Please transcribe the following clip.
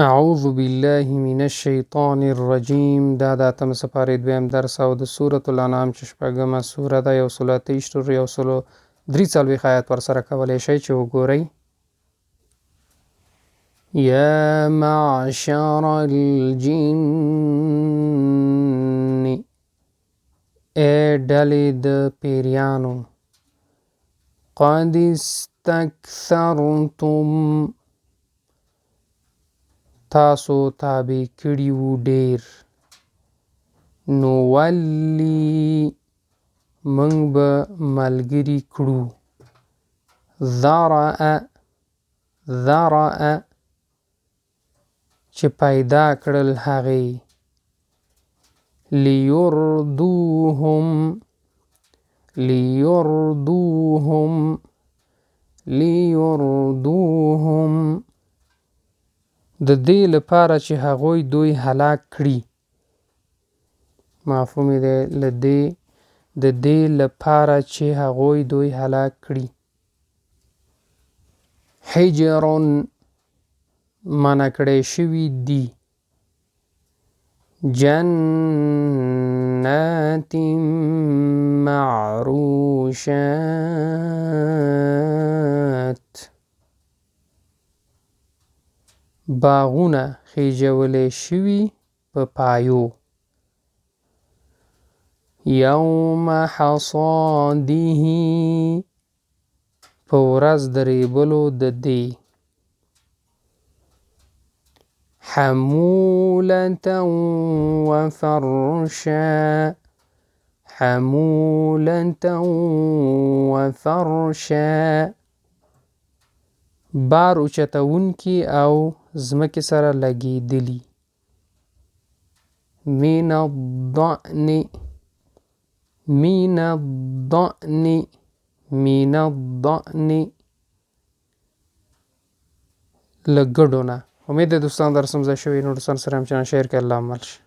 اعوذ بالله من الشیطان الرجیم. دا د اتم سپارې دویم درس او د سورة الانعام چې شپږمه سوره ده، 123 تر 143 آیات ورسره کولی شئ چې وګورئ. یا معشر الجن، ای ډلې د پیریانو، قد استکثرتم، تاسو تابع کړي وو ډیر، نولی موږ به ملګري کړو، ذرأ چې پیدا کړل هغې، لیردوهم د دې لپاره چې هغوی دوی هلاک کړي. مفهوم دی د دې لپاره چې هغوی دوی هلاک کړي. حجرن منع کړی شوي دي، جنات معروشات، باغونه خیژولی شوي په پایو، یوم حصاده په ورځ د ریبلو د دې، حمولة وفرشا، بار اوچتونکي او ځمکې سره لګېدلي. من الضأن له ګډو نه. امید ده دوستان درس مزه شوی. نو دوستان سره هم چنان شیر که الله عمل شي.